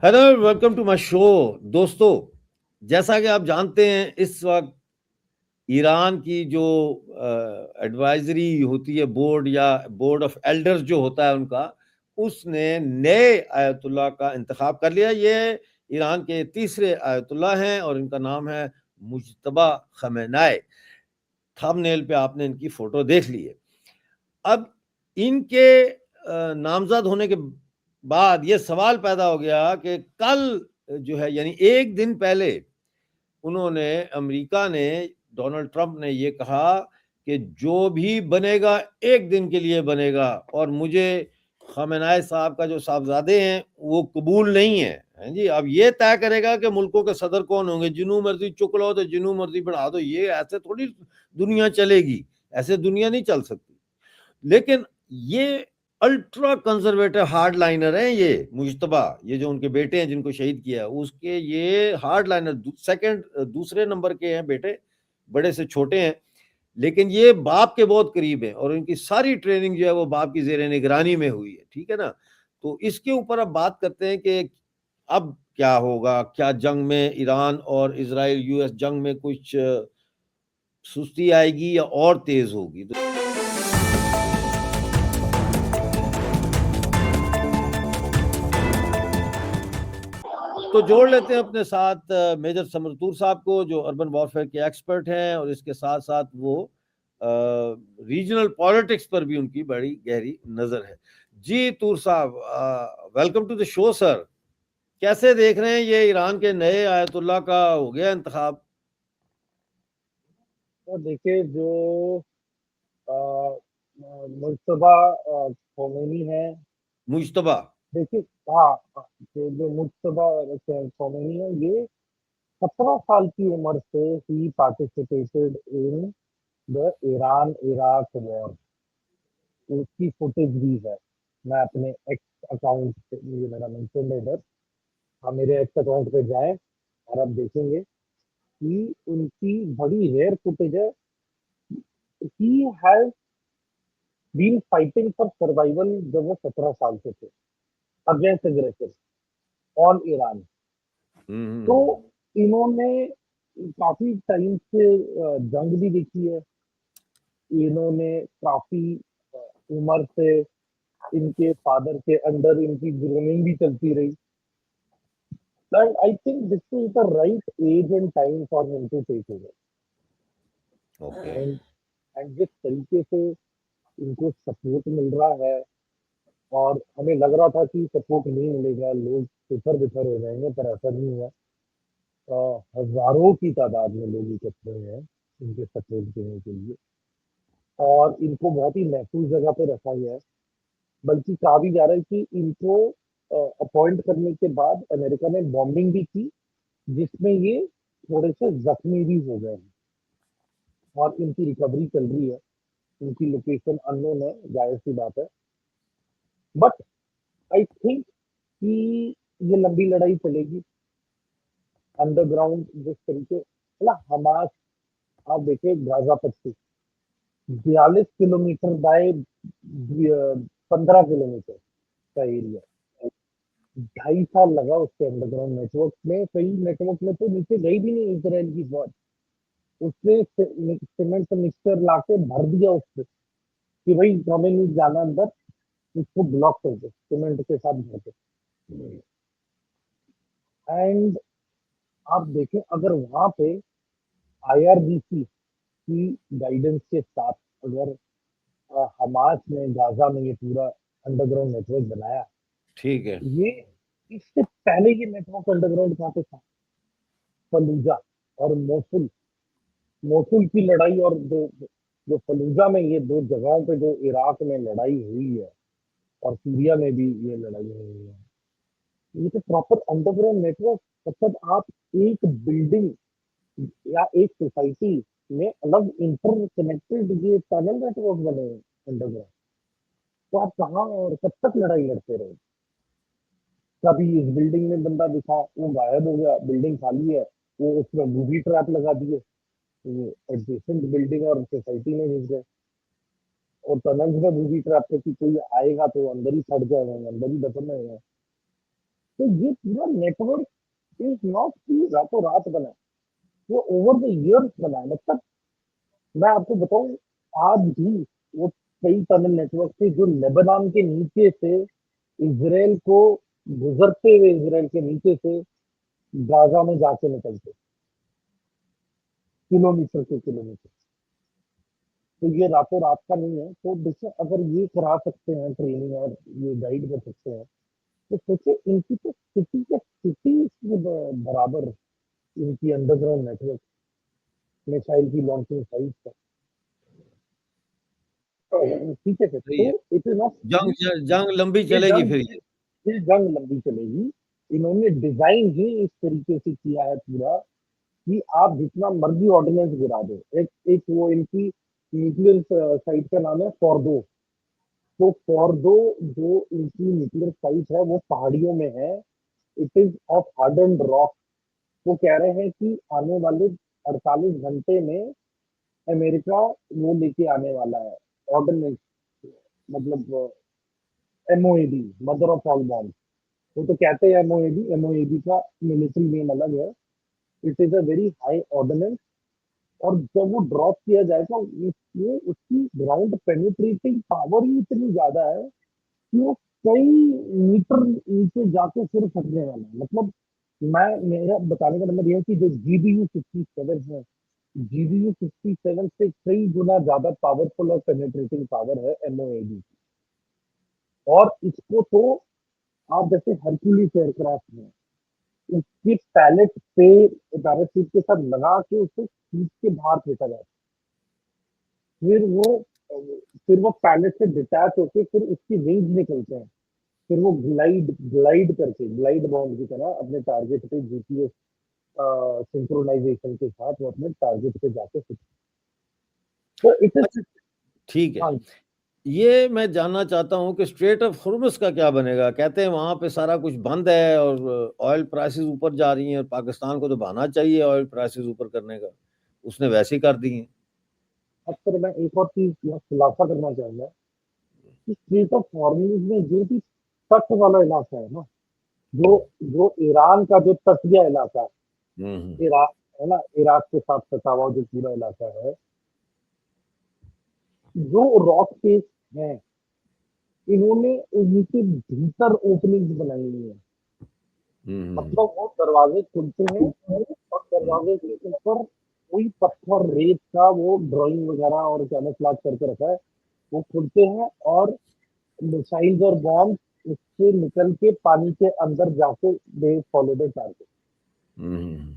Hello, welcome to my show. दोस्तों, जैसा कि आप जानते हैं, इस वक्त ईरान की जो एडवाइजरी होती है, बोर्ड या बोर्ड ऑफ एल्डर्स जो होता है उनका, उसने नए आयतुल्लाह का इंतखाब कर लिया। ये ईरान के तीसरे आयतुल्लाह हैं और इनका नाम है मुज्तबा खमेनाई। थंबनेल पे आपने इनकी फोटो देख ली है। अब इनके नामजद होने के बाद ये सवाल पैदा हो गया कि कल जो है, यानी एक दिन पहले, उन्होंने, अमेरिका ने, डोनाल्ड ट्रंप ने ये कहा कि जो भी बनेगा एक दिन के लिए बनेगा और मुझे खमेनाई साहब का जो साहबजादे हैं वो कबूल नहीं है। हैं जी, अब ये तय करेगा कि मुल्कों के सदर कौन होंगे। जिनू मर्जी चुक लो तो जिनू मर्जी बढ़ा दो। ये ऐसे थोड़ी दुनिया चलेगी, ऐसे दुनिया नहीं चल सकती। लेकिन ये अल्ट्रा कंजर्वेटिव हार्ड लाइनर हैं। ये मुश्तबा, ये जो उनके बेटे हैं जिनको शहीद किया, उसके ये हार्ड लाइनर सेकंड दूसरे नंबर के हैं बेटे, बड़े से छोटे हैं, लेकिन ये बाप के बहुत करीब हैं और इनकी सारी ट्रेनिंग जो है वो बाप की जेर निगरानी में हुई है। ठीक है ना। तो इसके ऊपर अब बात करते हैं कि अब क्या होगा। क्या जंग में, ईरान और इसराइल यूएस जंग में कुछ सुस्ती आएगी या और तेज होगी। तो जोड़ लेते हैं अपने साथ मेजर समरतूर साहब को, जो अर्बन वॉरफेयर के एक्सपर्ट हैं और इसके साथ साथ वो रीजनल पॉलिटिक्स पर भी उनकी बड़ी गहरी नजर है। जी तूर साहब, welcome to the show sir. कैसे देख रहे हैं ये ईरान के नए आयतुल्ला का हो गया इंतखाब? तो देखिए जो मुश्तबा खोमेनी है। मुश्तबा। देखिए, हाँ हाँ, जो मुश्तबा खोमेनी है, ये 17 साल की उम्र से ही participated in the Iran Iraq war. उसकी फुटेज भी है। मैं अपने एक्स अकाउंट पे, ये मेरा मेंशन है इधर, आप मेरे एक्स अकाउंट पे जाएं और आप देखेंगे कि उनकी बड़ी रेयर फुटेज है। He has been fighting for survival जब वो 17 साल के थे, अगेंस्ट एग्रेशन ऑन ईरान। तो हम्म। इन्होंने काफी टाइम से जंग भी देखी है। इन्होंने काफी उम्र से इनके फादर के अंडर इनकी ग्रूमिंग भी चलती रही। And I think this is the right age and time for him to take over. Okay. And and जिस तरीके से इनको सपोर्ट मिल रहा है, और हमें लग रहा था कि सपोर्ट नहीं मिलेगा, लोग तितर बितर हो जाएंगे, पर ऐसा नहीं हुआ। हजारों की तादाद में लोग इकट्ठे हुए हैं इनके सपोर्ट देने के लिए, और इनको बहुत ही महफूज जगह पे रखा गया है। बल्कि कहा भी जा रहा है कि इनको अपॉइंट करने के बाद अमेरिका ने बॉम्बिंग भी की, जिसमें ये थोड़े से जख्मी भी हो गए हैं, और इनकी रिकवरी चल रही है। इनकी लोकेशन अननोन है, जाहिर सी बात है। बट आई थिंक कि ये लंबी लड़ाई चलेगी अंडरग्राउंड, जिस तरीके मतलब हमास। आप देखिए, गाजा पट्टी 42 किलोमीटर बाय 15 किलोमीटर का एरिया। 2.5 साल लगा उसके अंडरग्राउंड नेटवर्क में, कई नेटवर्क में तो नीचे गई भी नहीं इसराइल की फौज। उसने सीमेंट मिक्सर लाके भर दिया उससे कि भाई हमें नहीं जाना अंदर, उसको ब्लॉक कर दो सीमेंट के साथ भर के। एंड आप देखें, अगर वहां पे आईआरजीसी की गाइडेंस के साथ, अगर हमास ने गाजा में ये पूरा अंडरग्राउंड नेटवर्क बनाया, ठीक है। ये इससे पहले ये नेटवर्क अंडरग्राउंड कहाँ पे था? फलूजा और मोसुल। मोसुल की लड़ाई, और जो जो फलूजा में, ये दो जगहों पे जो इराक में लड़ाई हुई है, और सीरिया में भी ये लड़ाई हुई है, ये तो प्रॉपर अंडरग्राउंड नेटवर्क। मतलब आप एक बिल्डिंग या एक सोसाइटी में अलग इंटरकनेक्टेड ये टनल नेटवर्क बने हैं अंडरग्राउंड। तो आप कहाँ और कब तक लड़ाई लड़ते रहे? कभी इस बिल्डिंग में बंदा दिखा, वो गायब हो गया, बिल्डिंग खाली है, वो उसमें बूबी ट्रैप लगा दिए, वो एडजेसेंट बिल्डिंग और सोसाइटी में घुस गए, और टनल्स में बूबी ट्रैप थे कि कोई आएगा तो अंदर ही सड़ जाएगा, अंदर ही दफन रहेगा। तो ये पूरा नेटवर्क इज नॉट कि रातों रात बना, वो ओवर द इयर्स बना है। मतलब मैं आपको बताऊं, आज भी वो कई टनल नेटवर्क थे जो लेबनान के नीचे से इसराइल को गुजरते हुए, इसराइल के नीचे से गाजा में जाके निकलते, किलोमीटर के किलोमीटर। तो ये रातों रात का नहीं है। तो देखिए, अगर ये करा सकते हैं ट्रेनिंग और ये गाइड कर सकते हैं, तो सोचिए इनकी तो सिटी के सिटी बराबर इनकी अंडरग्राउंड नेटवर्क, मिसाइल की लॉन्चिंग साइट का। ठीक है सर, सही तो है। इट इज नॉट, जंग लंबी ये चलेगी जंग फिर ये। ये जंग लंबी चलेगी। इन्होंने डिजाइन ही इस तरीके से किया है पूरा कि आप जितना मर्जी ऑर्डिनेंस गिरा दो। एक एक वो इनकी न्यूक्लियर साइट का नाम है फॉर्दो। तो फॉर्दो जो इनकी न्यूक्लियर साइट है वो पहाड़ियों में है। It is of hardened rock. वो कह रहे हैं कि आने वाले 48 घंटे में अमेरिका वो लेके आने वाला है ऑर्डिनेंस, मतलब एमओएडी, मदर ऑफ ऑल बॉम्ब। वो तो कहते हैं एमओएडी, एमओएडी का मिलिट्री नेम अलग है। It is a very high ordinance. और जब वो ड्रॉप किया जाएगा, उसमें उसकी ग्राउंड पेनिट्रेटिंग पावर ही इतनी ज्यादा है कि वो कई मीटर नीचे जाके फिर फटने वाला है। मतलब मैं, मेरा बताने का मतलब यह है कि जो GBU-57 है, GBU-57 से कई गुना ज्यादा पावरफुल और पेनिट्रेटिंग पावर है एमओएडी। और इसको तो आप जैसे हरक्यूलिस एयरक्राफ्ट में उसके पैलेट पे पैराशूट के साथ लगा के उसको खींच के बाहर फेंका जाता है। फिर वो पैलेट से डिटैच होके फिर उसकी विंग्स निकलते हैं। फिर वो ग्लाइड ग्लाइड करके, ग्लाइड बॉम्ब की तरह अपने टारगेट पे जीपीएस सिंक्रोनाइजेशन के साथ वो अपने टारगेट पे जाके तो इट इज। अच्छा, ठीक है। हाँ, ये मैं जानना चाहता हूँ कि स्ट्रेट ऑफ हुर्मुज का क्या बनेगा। कहते हैं वहां पे सारा कुछ बंद है और ऑयल प्राइसेस ऊपर जा रही हैं। पाकिस्तान को तो बहाना चाहिए ऑयल प्राइसेस ऊपर करने का, उसने वैसे ही कर दी हैं। अब फिर मैं एक और चीज यहाँ खुलासा करना चाहूंगा कि स्ट्रेट ऑफ हॉर्मुज में जो भी तट वाला इलाका है ना, जो जो ईरान का जो तटीय इलाका है, हम्म। इराक है ना, इराक के साथ सटा हुआ जो पूरा इलाका है, जो रॉक फेस है, इन्होंने उनके भीतर ओपनिंग बनाई हुई है। हम्म। मतलब वो दरवाजे खुलते हैं और दरवाजे के ऊपर कोई पत्थर रेत का वो ड्राइंग वगैरह और कैमोफ्लेज करके रखा है। वो खुलते हैं और मिसाइल्स और बॉम्ब उससे निकल के पानी के अंदर जाके दे फॉलो द टारगेट। हम्म।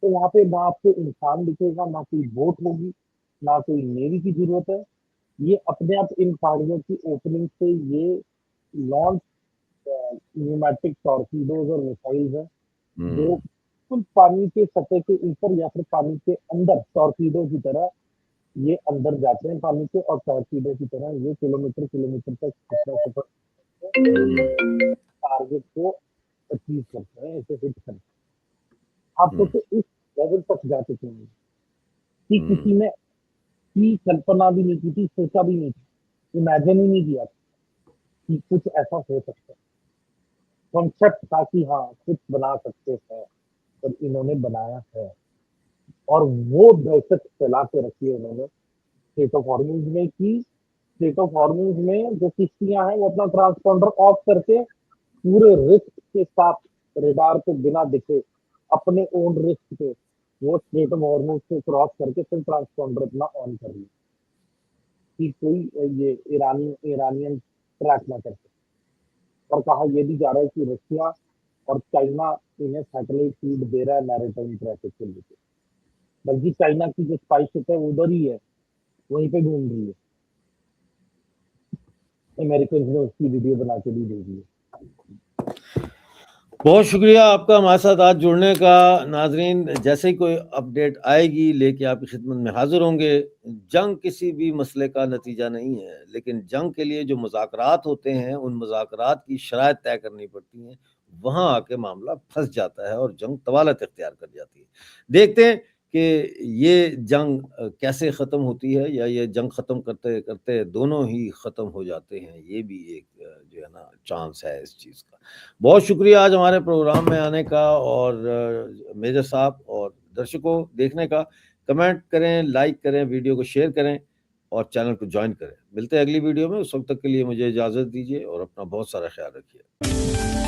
तो वहां पे ना आपको इंसान दिखेगा, ना कोई बोट होगी, ना कोई नेवी की जरूरत है। ये अपने आप इन पहाड़ियों की ओपनिंग से ये लॉन्च न्यूमेटिक टॉर्पीडोज और मिसाइल्स हैं, जो हम्म। बिल्कुल पानी के सतह के ऊपर या फिर पानी के अंदर टॉर्पीडो की तरह ये अंदर जाते हैं पानी के, और टॉर्पीडो की तरह ये किलोमीटर किलोमीटर तक अपना सफर हम्म। टारगेट को अचीव करते हैं, इसे हिट करते हैं। आप हम्म। सोचो इस लेवल तक जा चुके हैं कि हम्म। किसी ने की कल्पना भी नहीं की थी, सोचा भी नहीं था, इमेजिन ही नहीं किया कि कुछ ऐसा हो सकता है। कॉन्सेप्ट था कि हाँ कुछ बना सकते हैं, और इन्होंने बनाया है। और वो दहशत फैला के रखी है उन्होंने स्टेट ऑफ हॉर्मुज में, कि स्टेट ऑफ हॉर्मुज में जो किश्तियां हैं वो अपना ट्रांसपॉन्डर ऑफ करके पूरे रिस्क के साथ, रेडार को बिना दिखे, अपने ओन रिस्क पे वो स्टेट ऑफ हॉर्मुज से क्रॉस करके फिर ट्रांसपॉन्डर अपना ऑन कर लिया कि कोई ये ईरानियन ट्रैक ना कर सके। और कहा यह भी जा रहा है कि रशिया और चाइना इन्हें सैटेलाइट फीड दे रहा है मैरीटाइम ट्रैफिक के लिए। बल्कि चाइना की जो स्पाई शिप है वो उधर ही है, वहीं पे घूम रही है। अमेरिकन ने उसकी वीडियो बना के भी दे दी है। बहुत शुक्रिया आपका हमारे साथ आज जुड़ने का। नाजरीन, जैसे ही कोई अपडेट आएगी लेके आपकी खिदमत में हाजिर होंगे। जंग किसी भी मसले का नतीजा नहीं है, लेकिन जंग के लिए जो मुज़ाकरात होते हैं उन मुज़ाकरात की शराइत तय करनी पड़ती हैं। वहां आके मामला फंस जाता है और जंग तवालत इख्तियार कर जाती है। देखते हैं कि ये जंग कैसे ख़त्म होती है या ये जंग ख़त्म करते-करते दोनों ही ख़त्म हो जाते हैं, ये भी एक जो है ना चांस है इस चीज़ का। बहुत शुक्रिया आज हमारे प्रोग्राम में आने का और मेजर साहब और दर्शकों देखने का। कमेंट करें, लाइक करें, वीडियो को शेयर करें और चैनल को जॉइन करें। मिलते हैं अगली वीडियो में, उस वक़्त तक के लिए मुझे इजाज़त दीजिए और अपना बहुत सारा ख़्याल रखिए।